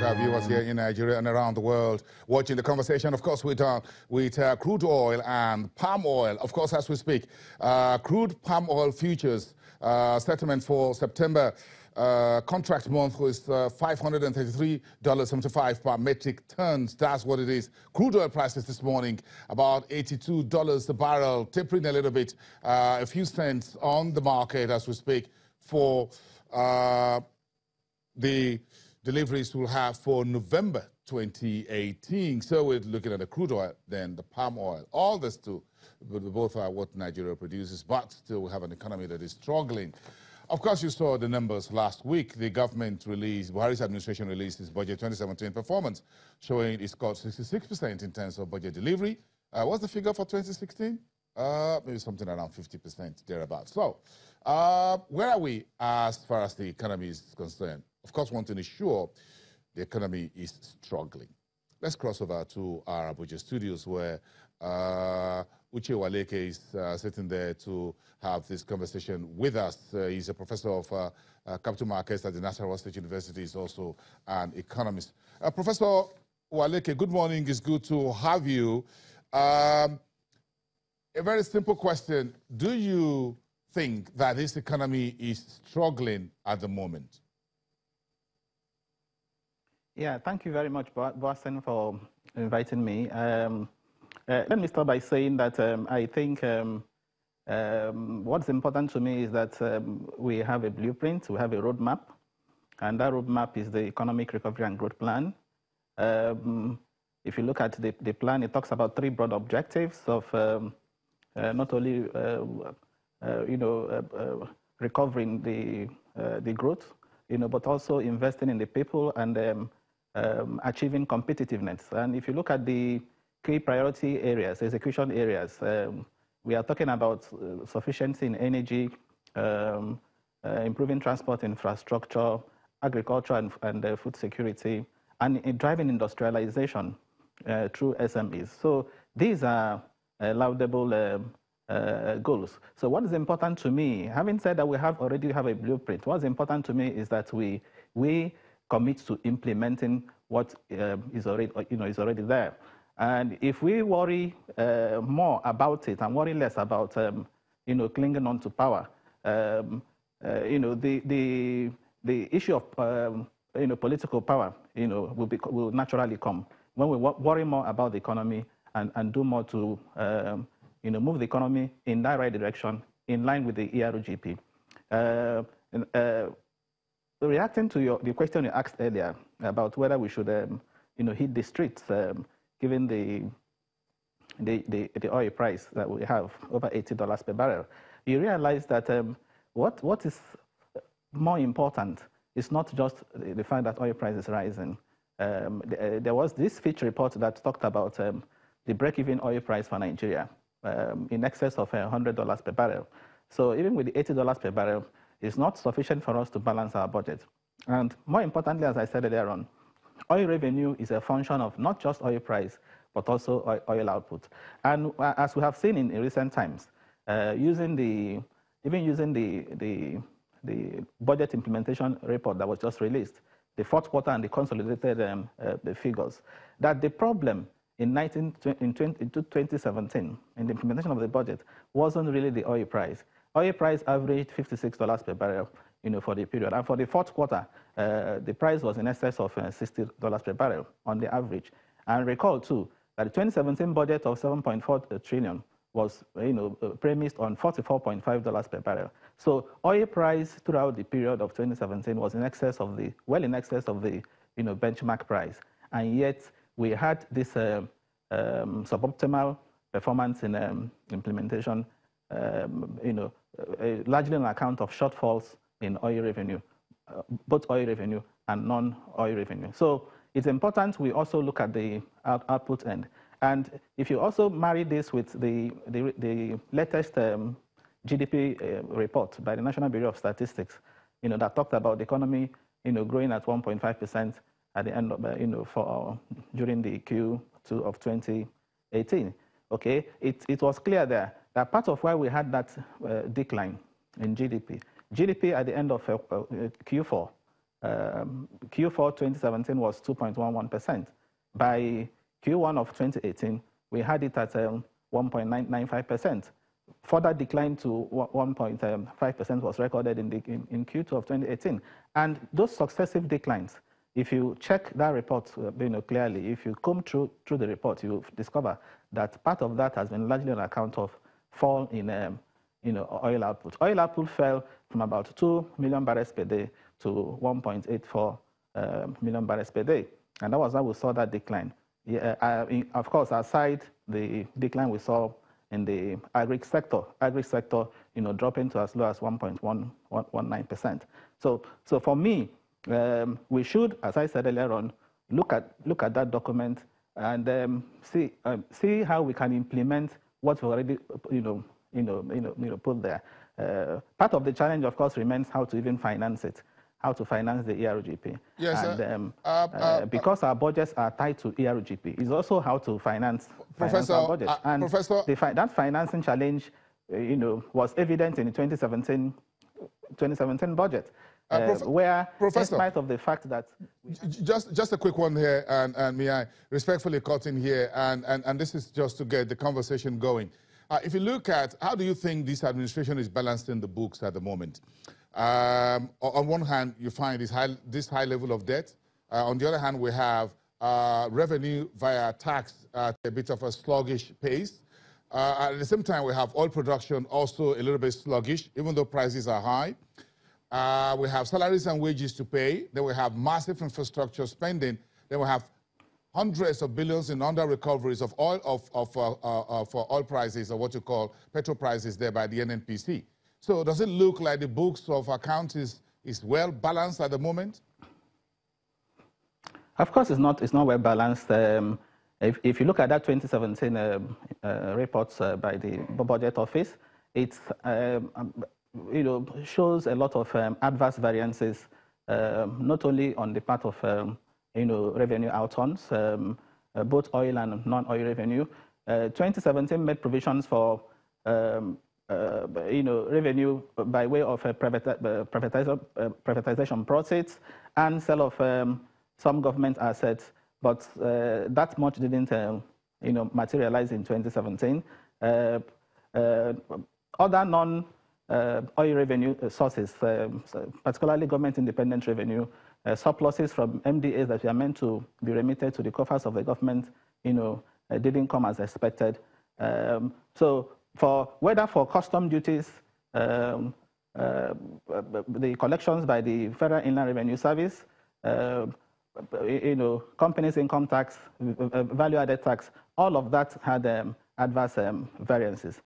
our viewers here in Nigeria and around the world watching the conversation, of course, with crude oil and palm oil. Of course, as we speak, crude palm oil futures settlement for September contract month was $533.75 per metric tons. That's what it is. Crude oil prices this morning, about $82 a barrel, tapering a little bit, a few cents on the market as we speak for the deliveries we'll have for November 2018. So we're looking at the crude oil, then the palm oil. All this too, both are what Nigeria produces, but still we have an economy that is struggling. Of course, you saw the numbers last week. The government released, Buhari's administration released its budget 2017 performance, showing it's got 66% in terms of budget delivery. What's the figure for 2016? Maybe something around 50% thereabouts. So, where are we as far as the economy is concerned? Of course, one thing is sure, the economy is struggling. Let's cross over to our Abuja studios where Uche Waleke is sitting there to have this conversation with us. He's a professor of capital markets at the National State University. He's also an economist. Professor Waleke, good morning. It's good to have you. A very simple question. Do you think that this economy is struggling at the moment? Yeah, thank you very much, Boston, for inviting me. Let me start by saying that I think what's important to me is that we have a blueprint, we have a roadmap, and that roadmap is the Economic Recovery and Growth Plan. If you look at the plan, it talks about three broad objectives of not only recovering the growth, but also investing in the people and achieving competitiveness. And if you look at the key priority areas, execution areas, we are talking about sufficiency in energy, improving transport infrastructure, agriculture and food security, and driving industrialization through SMEs. So these are laudable goals. So what is important to me, having said that we already have a blueprint, what's important to me is that we commit to implementing what is already there. And if we worry more about it and worry less about clinging on to power, the issue of political power will naturally come when we worry more about the economy and do more to move the economy in that right direction in line with the ERGP. Reacting to the question you asked earlier about whether we should hit the streets given the oil price that we have, over $80 per barrel, you realize that what is more important is not just the fact that oil price is rising. There was this Fitch report that talked about the break-even oil price for Nigeria in excess of $100 per barrel. So even with the $80 per barrel, it's not sufficient for us to balance our budget. And more importantly, as I said earlier on, oil revenue is a function of not just oil price, but also oil output. And as we have seen in recent times, using the budget implementation report that was just released, the fourth quarter and the consolidated the figures, that the problem in 2017, in the implementation of the budget, wasn't really the oil price. Oil price averaged $56 per barrel, for the period. And for the fourth quarter, the price was in excess of $60 per barrel on the average. And recall too that the 2017 budget of $7.4 trillion was, premised on $44.5 per barrel. So oil price throughout the period of 2017 was in excess of the benchmark price, and yet we had this suboptimal performance in implementation, largely on account of shortfalls in oil revenue, both oil revenue and non-oil revenue. So it's important we also look at the output end. And if you also marry this with the latest GDP report by the National Bureau of Statistics, that talked about the economy, growing at 1.5% at the end of, during the Q2 of 2018. Okay, it was clear there that part of why we had that decline in GDP at the end of Q4 Q4 2017 was 2.11%. By Q1 of 2018, we had it at 1.95%. Further decline to 1.5% was recorded in Q2 of 2018. And those successive declines, if you check that report clearly, if you comb through the report, you discover that part of that has been largely on account of fall in oil output. Oil output fell from about 2 million barrels per day to 1.84 million barrels per day. And that was how we saw that decline. Yeah, of course, aside the decline we saw in the agri sector, dropping to as low as 1.19%. So for me, we should, as I said earlier on, look at that document and see how we can implement what we already put there. Part of the challenge, of course, remains how to even finance it, how to finance the ERGP. Yes, and because our budgets are tied to ERGP, it's also how to finance our budget. And Professor, that financing challenge, was evident in the 2017 budget. Where, Professor, in spite of the fact that... Just a quick one here, and may I respectfully cut in here, and this is just to get the conversation going. If you look at, how do you think this administration is balancing the books at the moment? On one hand, you find this high level of debt. On the other hand, we have revenue via tax at a bit of a sluggish pace. At the same time, we have oil production also a little bit sluggish, even though prices are high. We have salaries and wages to pay. Then we have massive infrastructure spending. Then we have hundreds of billions in under-recoveries of oil for oil prices, or what you call petrol prices there by the NNPC. So does it look like the books of accounts is well balanced at the moment? Of course, it's not well balanced. If you look at that 2017 reports by the Budget Office, it's shows a lot of adverse variances, not only on the part of revenue outturns, both oil and non-oil revenue. 2017 made provisions for revenue by way of privatization proceeds and sale of some government assets, but that much didn't materialize in 2017. Other non-oil revenue sources, particularly government independent revenue, surpluses from MDAs that were meant to be remitted to the coffers of the government, didn't come as expected. So whether for custom duties, the collections by the Federal Inland Revenue Service, companies' income tax, value-added tax, all of that had adverse variances.